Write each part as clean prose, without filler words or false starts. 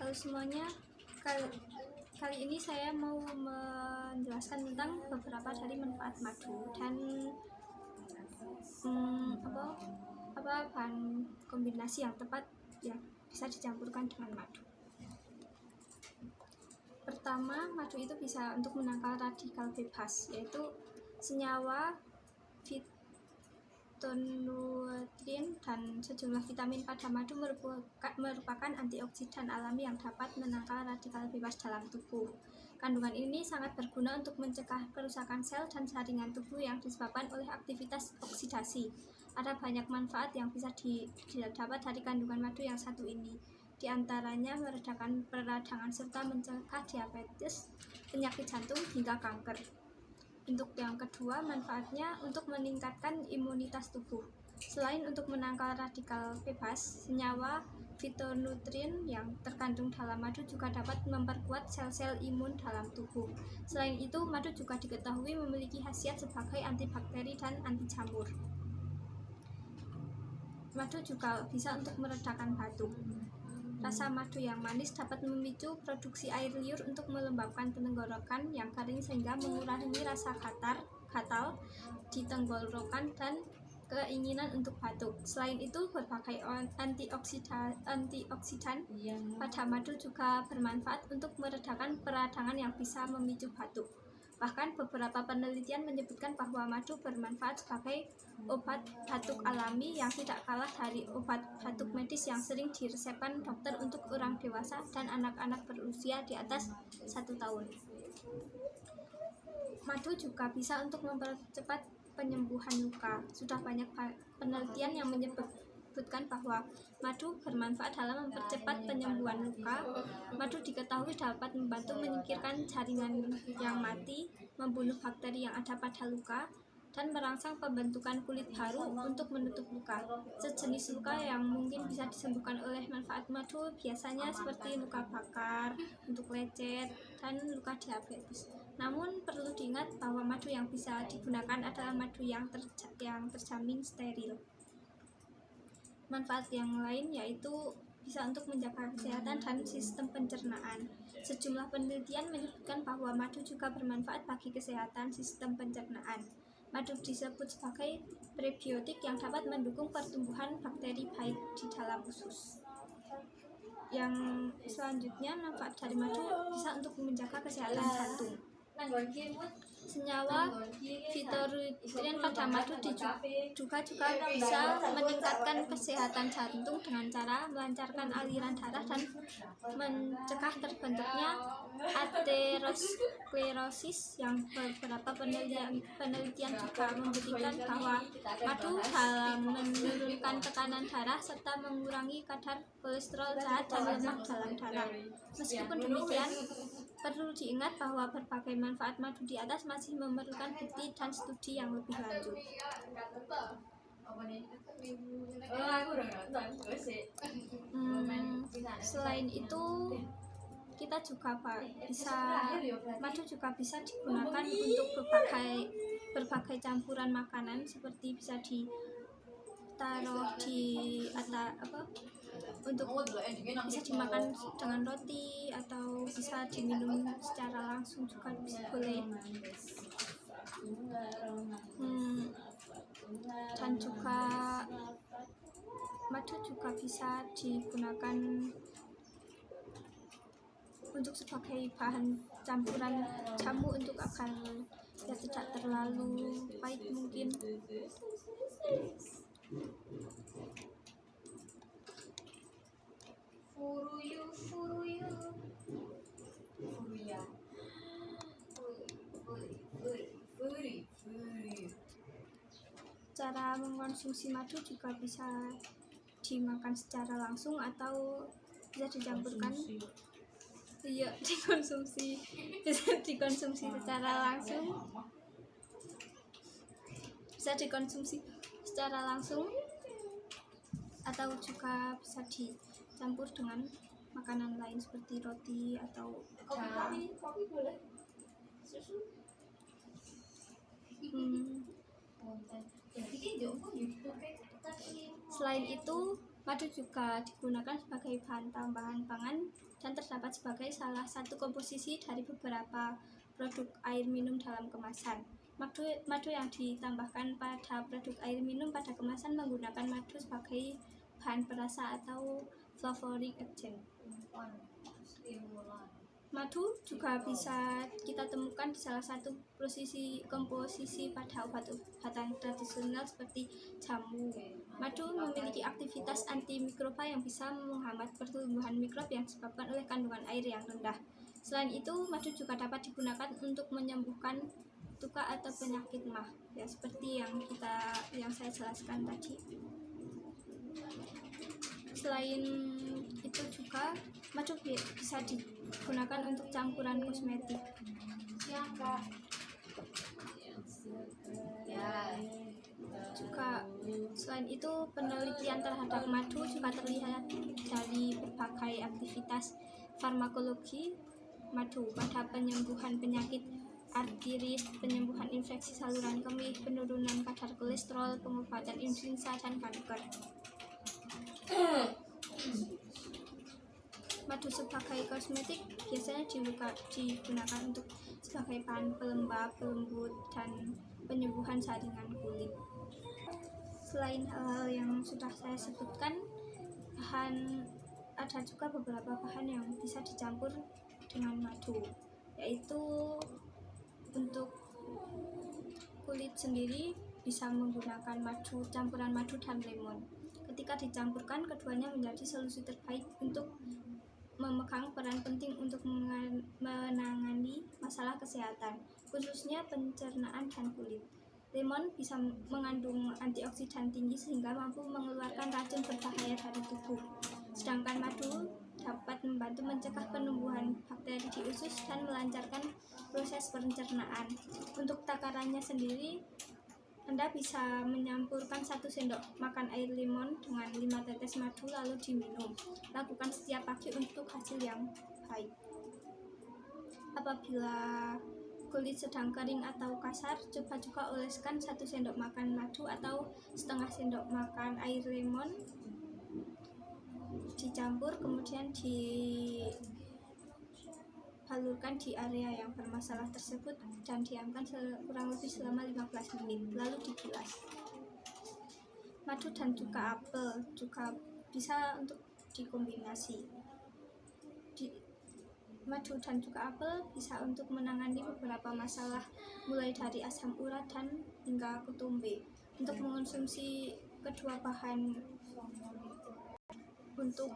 Halo semuanya, kali ini saya mau menjelaskan tentang beberapa dari manfaat madu dan bahan kombinasi yang tepat yang bisa dicampurkan dengan madu. Pertama, madu itu bisa untuk menangkal radikal bebas, yaitu senyawa, fitonutrien, dan sejumlah vitamin pada madu merupakan antioksidan alami yang dapat menangkal radikal bebas dalam tubuh. Kandungan ini sangat berguna untuk mencegah kerusakan sel dan jaringan tubuh yang disebabkan oleh aktivitas oksidasi. Ada banyak manfaat yang bisa didapat dari kandungan madu yang satu ini. Di antaranya meredakan peradangan serta mencegah diabetes, penyakit jantung, hingga kanker. Untuk yang kedua, manfaatnya untuk meningkatkan imunitas tubuh. Selain untuk menangkal radikal bebas, senyawa fitonutrien yang terkandung dalam madu juga dapat memperkuat sel-sel imun dalam tubuh. Selain itu, madu juga diketahui memiliki khasiat sebagai antibakteri dan anti jamur. Madu juga bisa untuk meredakan batuk. Rasa madu yang manis dapat memicu produksi air liur untuk melembabkan tenggorokan yang kering sehingga mengurangi rasa gatal di tenggorokan dan keinginan untuk batuk. Selain itu, berbagai antioksidan pada madu juga bermanfaat untuk meredakan peradangan yang bisa memicu batuk. Bahkan beberapa penelitian menyebutkan bahwa madu bermanfaat sebagai obat batuk alami yang tidak kalah dari obat batuk medis yang sering diresepkan dokter untuk orang dewasa dan anak-anak berusia di atas 1 tahun. Madu juga bisa untuk mempercepat penyembuhan luka. Sudah banyak penelitian yang menyebutkan bahwa madu bermanfaat dalam mempercepat penyembuhan luka. Madu diketahui dapat membantu menyingkirkan jaringan yang mati, membunuh bakteri yang ada pada luka, dan merangsang pembentukan kulit baru untuk menutup luka. Sejenis luka yang mungkin bisa disembuhkan oleh manfaat madu biasanya seperti luka bakar, untuk lecet, dan luka diabetes. Namun perlu diingat bahwa madu yang bisa digunakan adalah madu yang terjamin steril. Manfaat yang lain yaitu bisa untuk menjaga kesehatan dan sistem pencernaan. Sejumlah penelitian menyebutkan bahwa madu juga bermanfaat bagi kesehatan sistem pencernaan. Madu disebut sebagai prebiotik yang dapat mendukung pertumbuhan bakteri baik di dalam usus. Yang selanjutnya, manfaat dari madu bisa untuk menjaga kesehatan jantung. Senyawa fitonutrien pada madu juga bisa meningkatkan kesehatan jantung dengan cara melancarkan aliran darah dan mencegah terbentuknya aterosklerosis. Yang beberapa penelitian juga membuktikan bahwa madu dalam menurunkan tekanan darah serta mengurangi kadar kolesterol jahat dan lemak dalam darah. Meskipun demikian, perlu diingat bahwa berbagai manfaat madu di atas masih memerlukan bukti dan studi yang lebih lanjut. Selain itu, madu juga bisa digunakan untuk berbagai campuran makanan, seperti bisa ditaruh bisa dimakan dengan roti atau bisa diminum secara langsung juga boleh. Dan juga madu juga bisa digunakan untuk sebagai bahan campuran jamu untuk agar tidak terlalu pahit mungkin. Cara mengkonsumsi madu juga bisa dimakan secara langsung atau bisa dicampurkan. Bisa dikonsumsi secara langsung, atau juga bisa dicampur dengan makanan lain seperti roti atau Selain itu, Madu juga digunakan sebagai bahan tambahan pangan dan terdapat sebagai salah satu komposisi dari beberapa produk air minum dalam kemasan. Madu yang ditambahkan pada produk air minum pada kemasan menggunakan madu sebagai bahan perasa atau flavoring agent. Madu juga bisa kita temukan di salah satu komposisi pada obat-obatan tradisional seperti jamu. Madu memiliki aktivitas antimikroba yang bisa menghambat pertumbuhan mikrob yang disebabkan oleh kandungan air yang rendah. Selain itu, madu juga dapat digunakan untuk menyembuhkan luka atau penyakit mah, ya seperti yang saya jelaskan tadi. Selain itu juga madu bisa digunakan untuk campuran kosmetik. Juga selain itu penelitian terhadap madu juga terlihat dari berbagai aktivitas farmakologi madu pada penyembuhan penyakit artritis, penyembuhan infeksi saluran kemih, penurunan kadar kolesterol, pengobatan influenza dan kanker. Madu sebagai kosmetik biasanya digunakan untuk sebagai bahan pelembab, pelembut, dan penyembuhan jaringan kulit. Selain hal-hal yang sudah saya sebutkan, ada juga beberapa bahan yang bisa dicampur dengan madu, yaitu untuk kulit sendiri bisa menggunakan campuran madu dan lemon. Ketika dicampurkan, keduanya menjadi solusi terbaik untuk memegang peran penting untuk menangani masalah kesehatan, khususnya pencernaan dan kulit. Lemon bisa mengandung antioksidan tinggi sehingga mampu mengeluarkan racun berbahaya dari tubuh. Sedangkan madu dapat membantu mencegah penumbuhan bakteri di usus dan melancarkan proses pencernaan. Untuk takarannya sendiri, Anda bisa menyampurkan 1 sendok makan air lemon dengan 5 tetes madu lalu diminum. Lakukan setiap pagi untuk hasil yang baik. Apabila kulit sedang kering atau kasar, coba juga oleskan 1 sendok makan madu atau setengah sendok makan air lemon, dicampur kemudian halurkan di area yang bermasalah tersebut dan diamkan kurang lebih selama 15 menit, lalu dibilas. Madu dan juga apel juga bisa untuk dikombinasi. Madu dan juga apel bisa untuk menangani beberapa masalah mulai dari asam urat dan hingga ketumbe. Untuk mengonsumsi kedua bahan untuk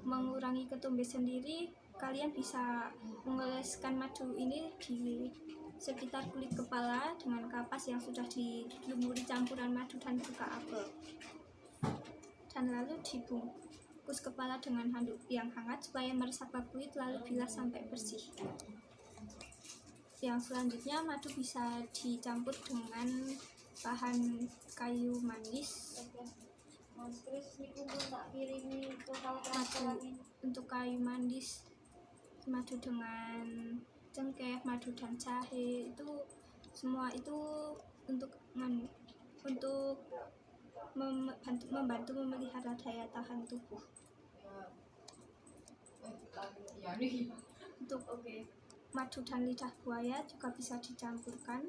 mengurangi ketumbe sendiri, kalian bisa mengoleskan madu ini di sekitar kulit kepala dengan kapas yang sudah dilumuri campuran madu dan juga apel, dan lalu dibungkus kepala dengan handuk yang hangat supaya meresap ke kulit, lalu bilas sampai bersih. Yang selanjutnya, madu bisa dicampur dengan bahan kayu manis. Untuk kayu manis, madu dengan cengkeh, madu dan jahe, itu semua itu untuk membantu memelihara daya tahan tubuh. Untuk madu dan lidah buaya juga bisa dicampurkan.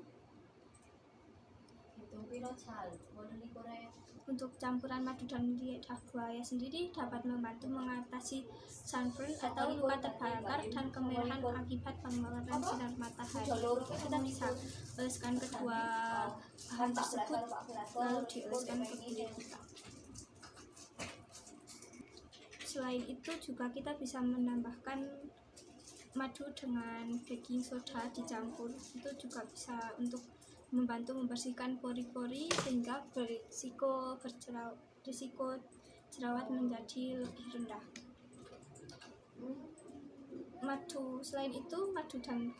Untuk campuran madu dan lidah buaya sendiri dapat membantu mengatasi sunburn atau luka terbakar dan kemerahan akibat pemaparan sinar matahari. Kita bisa oleskan kedua bahan tersebut lalu dioleskan ke kulit kita. Selain itu juga kita bisa menambahkan madu dengan baking soda dicampur, itu juga bisa untuk membantu membersihkan pori-pori sehingga risiko jerawat menjadi lebih rendah. Selain itu, madu dicampur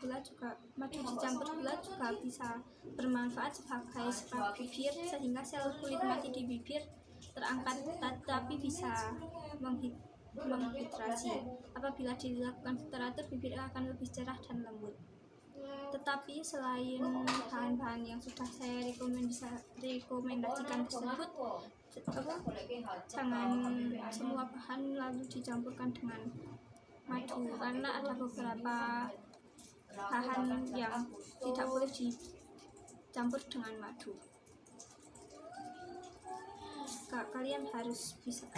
gula juga bisa bermanfaat sebagai scrub bibir sehingga sel kulit mati di bibir terangkat tetapi bisa menghidrasi. Apabila dilakukan teratur, bibir akan lebih cerah dan lembut. Tetapi selain bahan-bahan yang sudah saya rekomendasikan tersebut, jangan semua bahan lalu dicampurkan dengan madu, karena ada beberapa bahan yang tidak boleh dicampur dengan madu. Kalian harus bisa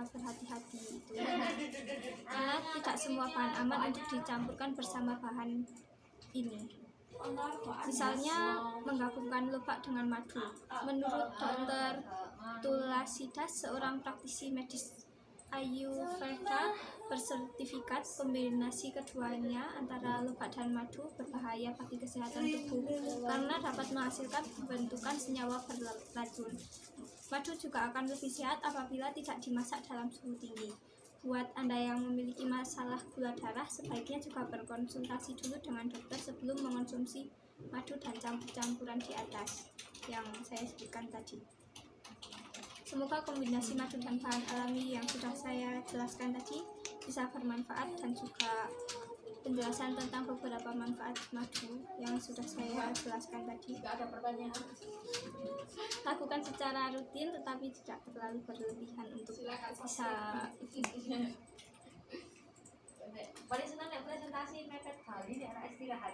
berhati-hati itu, karena tidak semua bahan aman untuk dicampurkan bersama bahan ini. Misalnya menggabungkan lobak dengan madu. Menurut Dr. Tulasidas, seorang praktisi medis Ayurveda bersertifikat, kombinasi keduanya antara lobak dan madu berbahaya bagi kesehatan tubuh karena dapat menghasilkan pembentukan senyawa beracun. Madu juga akan lebih sehat apabila tidak dimasak dalam suhu tinggi. Buat Anda yang memiliki masalah gula darah, sebaiknya juga berkonsultasi dulu dengan dokter sebelum mengonsumsi madu dan campuran di atas yang saya sebutkan tadi. Semoga kombinasi madu dan bahan alami yang sudah saya jelaskan tadi bisa bermanfaat, dan juga penjelasan tentang beberapa manfaat madu yang sudah saya jelaskan tadi. Lakukan secara rutin tetapi tidak terlalu berlebihan untuk bisa paling senang presentasi mepet kali di arah istirahat.